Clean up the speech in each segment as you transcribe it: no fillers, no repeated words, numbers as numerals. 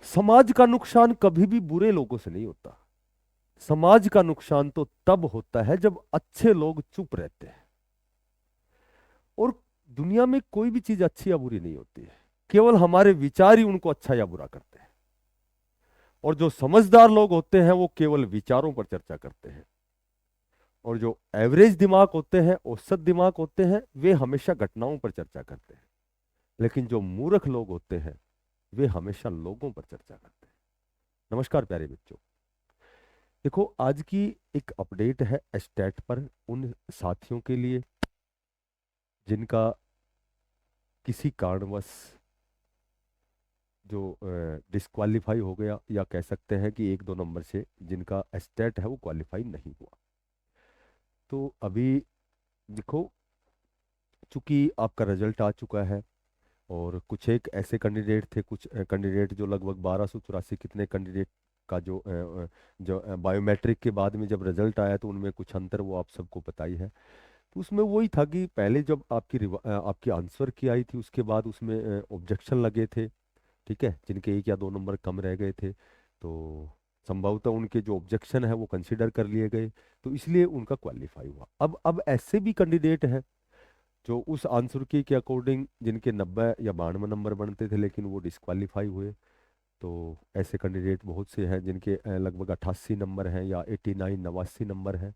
समाज का नुकसान कभी भी बुरे लोगों से नहीं होता। समाज का नुकसान तो तब होता है जब अच्छे लोग चुप रहते हैं। और दुनिया में कोई भी चीज अच्छी या बुरी नहीं होती है, केवल हमारे विचार ही उनको अच्छा या बुरा करते हैं। और जो समझदार लोग होते हैं वो केवल विचारों पर चर्चा करते हैं। और जो एवरेज दिमाग होते हैं, औसत दिमाग होते हैं, वे हमेशा घटनाओं पर चर्चा करते हैं। लेकिन जो मूर्ख लोग होते हैं वे हमेशा लोगों पर चर्चा करते हैं। नमस्कार प्यारे बच्चों। देखो, आज की एक अपडेट है स्टैट पर उन साथियों के लिए जिनका किसी कारणवश जो डिस्क्वालीफाई हो गया, या कह सकते हैं कि एक दो नंबर से जिनका स्टैट है वो क्वालिफाई नहीं हुआ। तो अभी देखो, चूंकि आपका रिजल्ट आ चुका है, और कुछ एक ऐसे कैंडिडेट थे, कुछ कैंडिडेट जो लगभग 1284 कितने कैंडिडेट का जो बायोमेट्रिक के बाद में जब रिजल्ट आया तो उनमें कुछ अंतर वो आप सबको पता ही है। तो उसमें वही था कि पहले जब आपकी आंसर की आई थी उसके बाद उसमें ऑब्जेक्शन लगे थे, ठीक है, जिनके एक या दो नंबर कम रह गए थे। तो संभवतः उनके जो ऑब्जेक्शन है वो कंसिडर कर लिए गए, तो इसलिए उनका क्वालिफाई हुआ। अब ऐसे भी कैंडिडेट हैं जो उस आंसर की के अकॉर्डिंग जिनके 90 या 92 नंबर बनते थे लेकिन वो डिस्क्वालीफाई हुए। तो ऐसे कैंडिडेट बहुत से हैं जिनके लगभग 88 नंबर हैं या 89 89 नंबर हैं।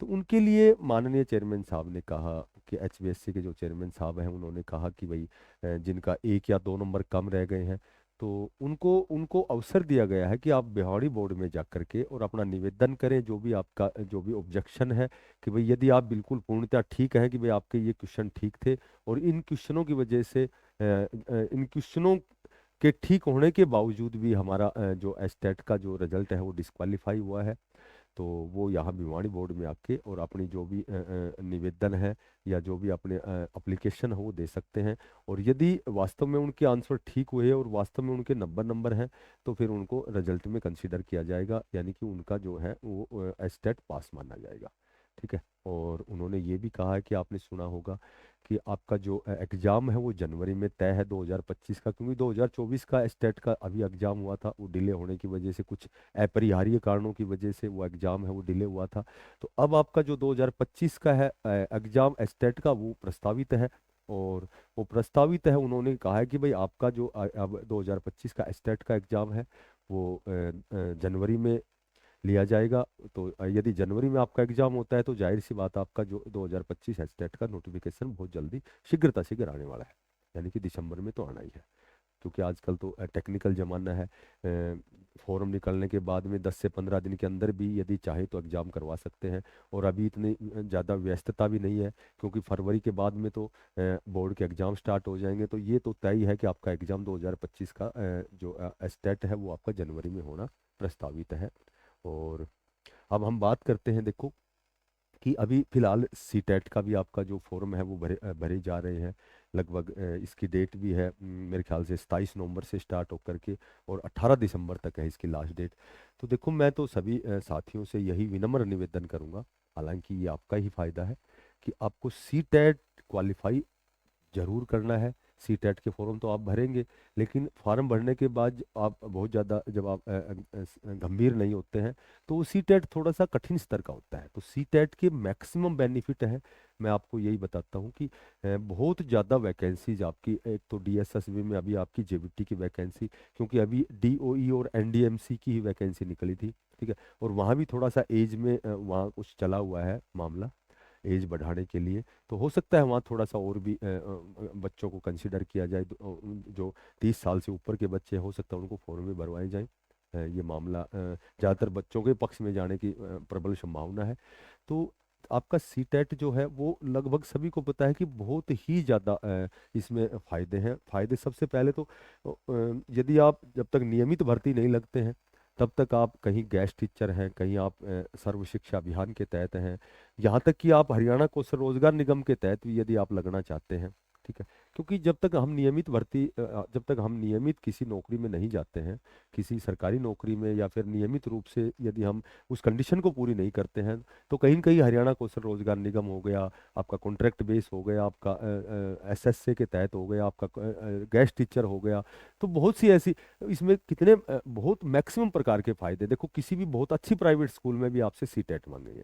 तो उनके लिए माननीय चेयरमैन साहब ने कहा कि एचबीएससी के जो चेयरमैन साहब हैं उन्होंने कहा कि भाई जिनका एक या दो नंबर कम रह गए हैं तो उनको उनको अवसर दिया गया है कि आप बिहाड़ी बोर्ड में जा करके और अपना निवेदन करें, जो भी आपका जो भी ऑब्जेक्शन है, कि भाई यदि आप बिल्कुल पूर्णतः ठीक है कि भाई आपके ये क्वेश्चन ठीक थे और इन क्वेश्चनों की वजह से इन क्वेश्चनों के ठीक होने के बावजूद भी हमारा जो एस्टेट का जो रिजल्ट है वो डिस्क्वालीफाई हुआ है, तो वो यहाँ भिवाड़ी बोर्ड में आके और अपनी जो भी निवेदन है या जो भी अपने एप्लीकेशन है वो दे सकते हैं। और यदि वास्तव में उनके आंसर ठीक हुए और वास्तव में उनके 90 नंबर हैं तो फिर उनको रिजल्ट में कंसीडर किया जाएगा, यानी कि उनका जो है वो स्टेट पास माना जाएगा। ठीक है। और उन्होंने ये भी कहा है कि आपने सुना होगा कि आपका जो एग्जाम है वो जनवरी में तय है 2025 का, क्योंकि 2024 का स्टेट का अभी एग्जाम हुआ था, वो डिले होने की वजह से, कुछ अपरिहार्य कारणों की वजह से वो एग्जाम है वो डिले हुआ था। तो अब आपका जो 2025 का है एग्जाम स्टेट का वो प्रस्तावित है। और वो प्रस्तावित है, उन्होंने कहा है कि भाई आपका जो अब 2025 का स्टेट का एग्जाम है वो जनवरी में लिया जाएगा। तो यदि जनवरी में आपका एग्जाम होता है तो जाहिर सी बात आपका जो 2025 स्टेट का नोटिफिकेशन बहुत जल्दी शीघ्रता शीघ्र आने वाला है, यानी कि दिसंबर में तो आना ही है। क्योंकि आजकल तो टेक्निकल ज़माना है, फॉर्म निकलने के बाद में 10 से 15 दिन के अंदर भी यदि चाहे तो एग्ज़ाम करवा सकते हैं। और अभी इतनी ज़्यादा व्यस्तता भी नहीं है, क्योंकि फरवरी के बाद में तो बोर्ड के एग्ज़ाम स्टार्ट हो जाएंगे। तो ये तो तय है कि आपका एग्ज़ाम 2025 का जो स्टेट है वो आपका जनवरी में होना प्रस्तावित है। और अब हम बात करते हैं, देखो, कि अभी फिलहाल सी टेट का भी आपका जो फॉर्म है वो भरे जा रहे हैं। लगभग इसकी डेट भी है, मेरे ख्याल से 27 नवंबर से स्टार्ट होकर के और 18 दिसंबर तक है इसकी लास्ट डेट। तो देखो, मैं तो सभी साथियों से यही विनम्र निवेदन करूंगा, हालांकि ये आपका ही फायदा है, कि आपको सी टेट क्वालिफाई जरूर करना है। सी टेट के फॉर्म तो आप भरेंगे, लेकिन फॉर्म भरने के बाद आप बहुत ज़्यादा जब आप गंभीर नहीं होते हैं तो सी टेट थोड़ा सा कठिन स्तर का होता है। तो सी टेट के मैक्सिमम बेनिफिट है, मैं आपको यही बताता हूँ कि बहुत ज़्यादा वैकेंसीज आपकी, एक तो डीएसएसबी में अभी आपकी जेबीटी की वैकेंसी, क्योंकि अभी डीओई और एनडीएमसी की ही वैकेंसी निकली थी, ठीक है। और वहाँ भी थोड़ा सा एज में वहाँ कुछ चला हुआ है मामला, एज बढ़ाने के लिए। तो हो सकता है वहाँ थोड़ा सा और भी बच्चों को कंसिडर किया जाए, जो 30 साल से ऊपर के बच्चे हो सकता है उनको फॉर्म में भरवाए जाएं। ये मामला ज़्यादातर बच्चों के पक्ष में जाने की प्रबल संभावना है। तो आपका सी टेट जो है वो लगभग सभी को पता है कि बहुत ही ज़्यादा इसमें फ़ायदे हैं। फ़ायदे सबसे पहले तो यदि आप जब तक नियमित भर्ती नहीं लगते हैं तब तक आप कहीं गेस्ट टीचर हैं, कहीं आप सर्व शिक्षा अभियान के तहत हैं, यहाँ तक कि आप हरियाणा कौशल रोजगार निगम के तहत भी यदि आप लगना चाहते हैं, ठीक है। क्योंकि जब तक हम नियमित किसी नौकरी में नहीं जाते हैं, किसी सरकारी नौकरी में, या फिर नियमित रूप से यदि हम उस कंडीशन को पूरी नहीं करते हैं, तो कहीं न कहीं हरियाणा कौशल रोजगार निगम हो गया, आपका कॉन्ट्रैक्ट बेस हो गया, आपका एसएसए के तहत हो गया, आपका गेस्ट टीचर हो गया, तो बहुत सी ऐसी, इसमें कितने बहुत मैक्सिमम प्रकार के फायदे। देखो किसी भी बहुत अच्छी प्राइवेट स्कूल में भी आपसे सीटेट मांगेंगे।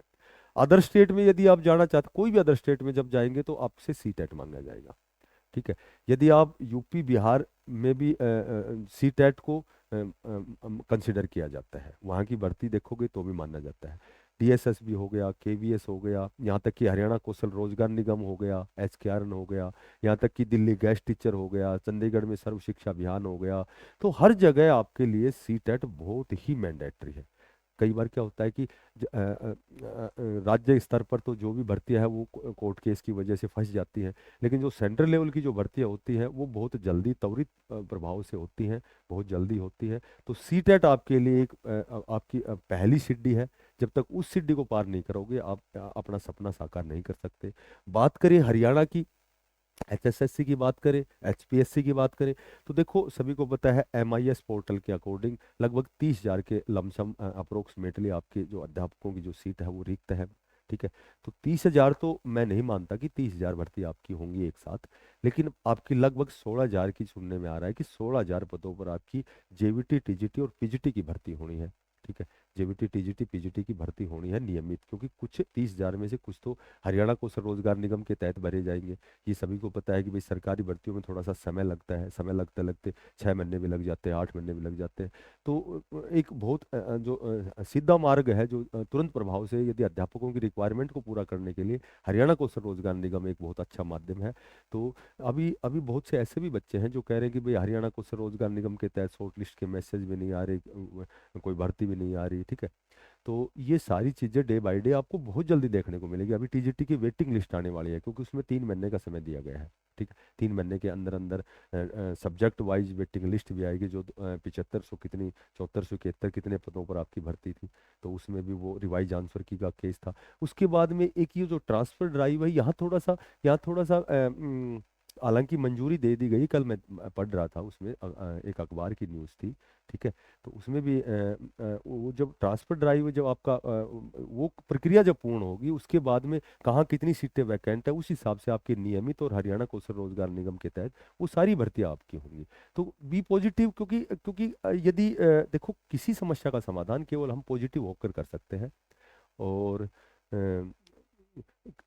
अदर स्टेट में यदि आप जाना चाहते, कोई भी अदर स्टेट में जब जाएंगे तो आपसे सीटेट मांगा जाएगा। ठीक है। यदि आप यूपी बिहार में भी सीटेट को कंसिडर किया जाता है, वहाँ की भर्ती देखोगे तो भी माना जाता है। डीएसएस भी हो गया, केवीएस हो गया, यहाँ तक कि हरियाणा कौशल रोजगार निगम हो गया, एचकेआरएन हो गया, यहाँ तक कि दिल्ली गेस्ट टीचर हो गया, चंडीगढ़ में सर्व शिक्षा अभियान हो गया। तो हर जगह आपके लिए सीटेट बहुत ही मैंडेटरी है। कई बार क्या होता है कि राज्य स्तर पर तो जो भी भर्तियां हैं वो कोर्ट केस की वजह से फंस जाती हैं, लेकिन जो सेंट्रल लेवल की जो भर्तियां होती हैं वो बहुत जल्दी त्वरित प्रभाव से होती हैं, बहुत जल्दी होती है। तो सीटेट आपके लिए एक आपकी पहली सीढ़ी है। जब तक उस सीढ़ी को पार नहीं करोगे आप अपना सपना साकार नहीं कर सकते। बात करें हरियाणा की, एचएसएससी की बात करें, एचपीएससी की बात करें, तो देखो सभी को पता है एमआईएस पोर्टल के अकॉर्डिंग लगभग 30,000 के लमसम अप्रोक्सीमेटली आपके जो अध्यापकों की जो सीट है वो रिक्त है। ठीक है। तो 30,000 तो मैं नहीं मानता कि 30,000 भर्ती आपकी होंगी एक साथ, लेकिन आपकी लगभग 16,000 की सुनने में आ रहा है कि 16,000 पदों पर आपकी जेवीटी, टीजीटी और पीजीटी की भर्ती होनी है। ठीक है। जेवीटी, टीजीटी, पीजीटी की भर्ती होनी है नियमित, क्योंकि कुछ 30,000 में से कुछ तो हरियाणा कौशल रोजगार निगम के तहत भरे जाएंगे। ये सभी को पता है कि भाई सरकारी भर्तियों में थोड़ा सा समय लगता है, समय लगते लगते 6 महीने भी लग जाते हैं, 8 महीने भी लग जाते हैं। तो एक बहुत जो सीधा मार्ग है, जो तुरंत प्रभाव से यदि अध्यापकों की रिक्वायरमेंट को पूरा करने के लिए हरियाणा कौशल रोजगार निगम एक बहुत अच्छा माध्यम है। तो अभी अभी बहुत से ऐसे भी बच्चे हैं जो कह रहे हैं कि भाई हरियाणा कौशल रोजगार निगम के तहत शॉर्ट लिस्ट के मैसेज भी नहीं आ रहे, कोई भर्ती भी नहीं आ रही। ठीक है। तो ये सारी चीज़ें डे बाय डे आपको बहुत जल्दी देखने को मिलेगी। अभी टीजीटी की वेटिंग लिस्ट आने वाली है, क्योंकि उसमें 3 महीने का समय दिया गया है। ठीक है। 3 महीने के अंदर अंदर सब्जेक्ट वाइज वेटिंग लिस्ट भी आएगी, जो 7500 कितनी 7471 कितने पदों पर आपकी भर्ती थी, तो उसमें भी वो रिवाइज आंसर की का केस था। उसके बाद में एक ये जो ट्रांसफर ड्राइव है, यहाँ थोड़ा सा हालांकि मंजूरी दे दी गई। कल मैं पढ़ रहा था उसमें एक अखबार की न्यूज़ थी। ठीक है। तो उसमें भी वो जब ट्रांसफर ड्राइव, जब आपका वो प्रक्रिया जब पूर्ण होगी, उसके बाद में कहाँ कितनी सीटें वैकेंट है, उस हिसाब से आपके नियमित और हरियाणा कौशल रोजगार निगम के तहत वो सारी भर्तियां आपकी होंगी। तो बी पॉजिटिव, क्योंकि क्योंकि यदि देखो किसी समस्या का समाधान केवल हम पॉजिटिव होकर कर सकते हैं। और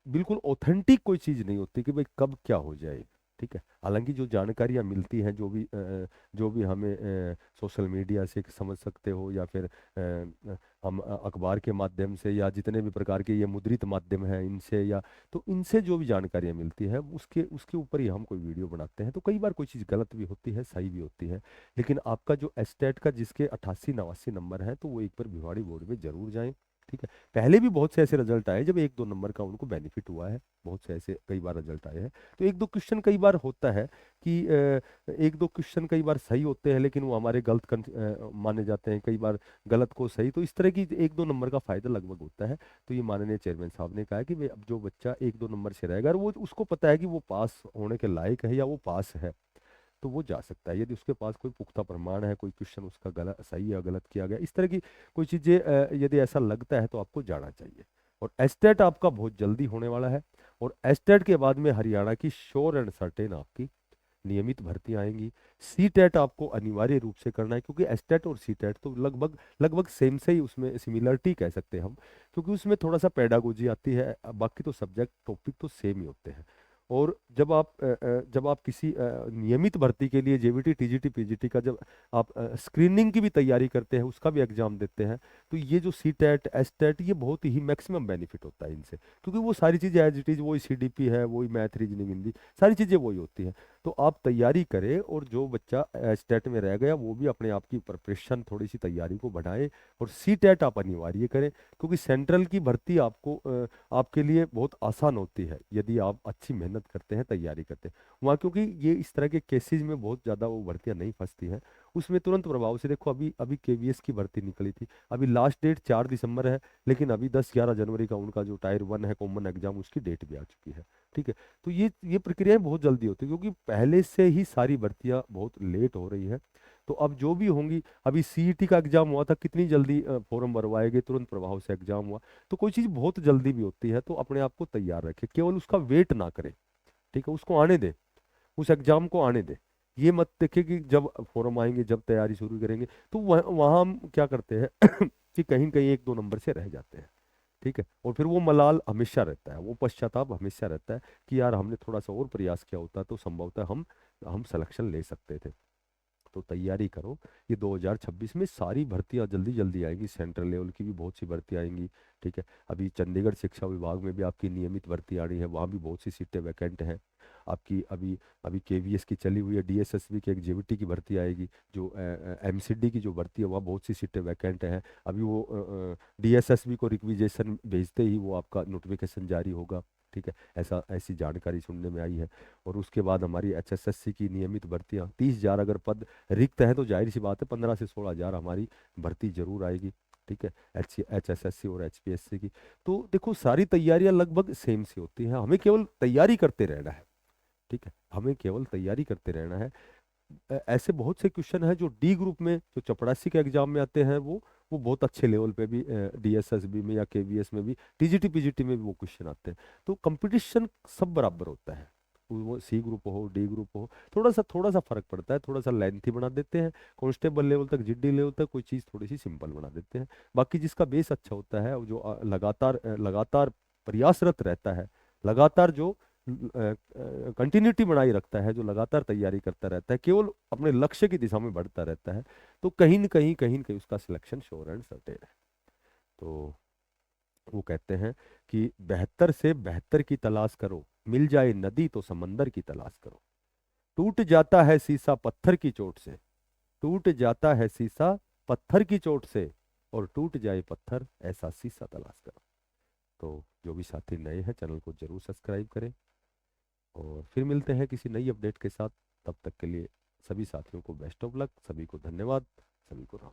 बिल्कुल ऑथेंटिक कोई चीज नहीं होती कि भाई कब क्या हो जाए। ठीक है। हालांकि जो जानकारियां मिलती हैं, जो भी हमें सोशल मीडिया से समझ सकते हो, या फिर हम अखबार के माध्यम से, या जितने भी प्रकार के ये मुद्रित माध्यम हैं इनसे, या तो इनसे जो भी जानकारियां मिलती है उसके उसके ऊपर ही हम कोई वीडियो बनाते हैं। तो कई बार कोई चीज़ गलत भी होती है, सही भी होती है। लेकिन आपका जो एस्टेट का जिसके 88-89 नंबर है, तो वो एक बार भिवाड़ी बोर्ड में जरूर जाएं। ठीक है। पहले भी बहुत से ऐसे रिजल्ट आए जब 1-2 नंबर का उनको बेनिफिट हुआ है, बहुत से ऐसे कई बार रिजल्ट आए हैं। तो 1-2 क्वेश्चन कई बार होता है कि 1-2 क्वेश्चन कई बार सही होते हैं, लेकिन वो हमारे गलत माने जाते हैं, कई बार गलत को सही। तो इस तरह की 1-2 नंबर का फायदा लगभग होता है। तो ये माननीय चेयरमैन साहब ने कहा है कि भाई अब जो बच्चा 1-2 नंबर से रहेगा और वो उसको पता है कि वो पास होने के लायक है या वो पास है, तो वो जा सकता है। यदि उसके पास कोई पुख्ता प्रमाण है, कोई क्वेश्चन उसका गलत सही या गलत किया गया, इस तरह की कोई चीज़ें यदि ऐसा लगता है तो आपको जाना चाहिए। और एस्टेट आपका बहुत जल्दी होने वाला है। और एस्टेट के बाद में हरियाणा की श्योर एंड सर्टेन आपकी नियमित भर्ती आएंगी। सी टेट आपको अनिवार्य रूप से करना है, क्योंकि एस्टेट और सी टेट तो लगभग लगभग सेम से ही, उसमें सिमिलरिटी कह सकते हैं हम, क्योंकि उसमें थोड़ा सा पेडागोजी आती है, बाकी तो सब्जेक्ट टॉपिक तो सेम ही होते हैं। और जब आप किसी नियमित भर्ती के लिए जेवीटी, टीजीटी, पीजीटी का जब आप स्क्रीनिंग की भी तैयारी करते हैं, उसका भी एग्जाम देते हैं, तो ये जो सी टेट, एस टेट, ये बहुत ही मैक्सिमम बेनिफिट होता है इनसे, क्योंकि वो सारी चीज़ें एज इट इज़ वही सीडीपी है, वही मैथ, रीजनिंग, हिंदी, सारी चीज़ें वही होती हैं। तो आप तैयारी करें, और जो बच्चा स्टेट में रह गया वो भी अपने आप की प्रिपरेशन, थोड़ी सी तैयारी को बढ़ाए, और सी टेट आप अनिवार्य करें, क्योंकि सेंट्रल की भर्ती आपको आपके लिए बहुत आसान होती है यदि आप अच्छी मेहनत मेहनत करते हैं, तैयारी करते हैं वहाँ, क्योंकि ये इस तरह के केसेज में बहुत ज़्यादा वो भर्तियां नहीं फंसती हैं। उसमें तुरंत प्रभाव से देखो, अभी अभी केवीएस की भर्ती निकली थी, अभी लास्ट डेट 4 दिसंबर है, लेकिन अभी 10-11 जनवरी का उनका जो टायर 1 है कॉमन एग्जाम, उसकी डेट भी आ चुकी है। ठीक है, तो ये प्रक्रियाएं बहुत जल्दी होती है, क्योंकि पहले से ही सारी भर्तियां बहुत लेट हो रही है। तो अब जो भी होंगी, अभी सीईटी का एग्जाम हुआ था, कितनी जल्दी फॉर्म भरवाए गए, तुरंत प्रभाव से एग्जाम हुआ। तो कोई चीज़ बहुत जल्दी भी होती है, तो अपने आप को तैयार रखे, केवल उसका वेट ना करें। ठीक है, उसको आने दे, उस एग्जाम को आने दे। ये मत देखे कि जब फॉर्म आएंगे, जब तैयारी शुरू करेंगे, तो वहाँ हम क्या करते हैं कि कहीं न कहीं 1-2 नंबर से रह जाते हैं। ठीक है, और फिर वो मलाल हमेशा रहता है, वो पश्चाताप हमेशा रहता है कि यार हमने थोड़ा सा और प्रयास किया होता तो संभवतः हम सिलेक्शन ले सकते थे। तो तैयारी करो, ये 2026 में सारी भर्तियां जल्दी जल्दी आएंगी, सेंट्रल लेवल की भी बहुत सी भर्ती आएंगी। ठीक है, अभी चंडीगढ़ शिक्षा विभाग में भी आपकी नियमित भर्ती आ रही है, वहाँ भी बहुत सी सीटें वैकेंट हैं आपकी। अभी अभी केवीएस की चली हुई है, डीएसएसबी की एक जेवीटी की भर्ती आएगी, जो एमसीडी की जो भर्ती है वहाँ बहुत सी सीटें वैकेंट हैं। अभी वो डीएसएसबी को रिक्विजेशन भेजते ही वो आपका नोटिफिकेशन जारी होगा। ठीक है, ऐसी जानकारी सुनने में आई है। और उसके बाद हमारी एचएसएससी की नियमित भर्तियां, 30,000 अगर पद रिक्त है तो जाहिर सी बात है 15 से 16,000 हमारी भर्ती जरूर आएगी। ठीक है, एचएसएससी और एचपीएससी की। तो देखो सारी तैयारियां लगभग सेम सी होती हैं, हमें केवल तैयारी करते रहना है। ठीक है, हमें केवल तैयारी करते रहना है। ऐसे बहुत से क्वेश्चन हैं जो डी ग्रुप में, जो चपरासी के एग्जाम में आते हैं, वो बहुत अच्छे लेवल पे भी, डीएसएसबी में या केवीएस में भी, टीजीटी पीजीटी में भी वो क्वेश्चन आते हैं। तो कंपटीशन सब बराबर होता है, वो सी ग्रुप हो डी ग्रुप हो, थोड़ा सा फर्क पड़ता है, थोड़ा सा लेंथी बना देते हैं, कांस्टेबल लेवल तक, जीडी लेवल तक कोई चीज़ थोड़ी सी सिंपल बना देते हैं। बाकी जिसका बेस अच्छा होता है, और जो लगातार प्रयासरत रहता है, लगातार जो कंटिन्यूटी बनाई रखता है, जो लगातार तैयारी करता रहता है, केवल अपने लक्ष्य की दिशा में बढ़ता रहता है, तो कहीं न कहीं उसका सिलेक्शन श्योर एंड सर्टेन है। तो वो कहते हैं कि बेहतर से बेहतर की तलाश करो, मिल जाए नदी तो समंदर की तलाश करो। टूट जाता है शीशा पत्थर की चोट से, टूट जाता है शीशा पत्थर की चोट से, और टूट जाए पत्थर ऐसा शीशा तलाश करो। तो जो भी साथी नए हैं, चैनल को जरूर सब्सक्राइब करें, और फिर मिलते हैं किसी नई अपडेट के साथ। तब तक के लिए सभी साथियों को बेस्ट ऑफ लक, सभी को धन्यवाद, सभी को राम।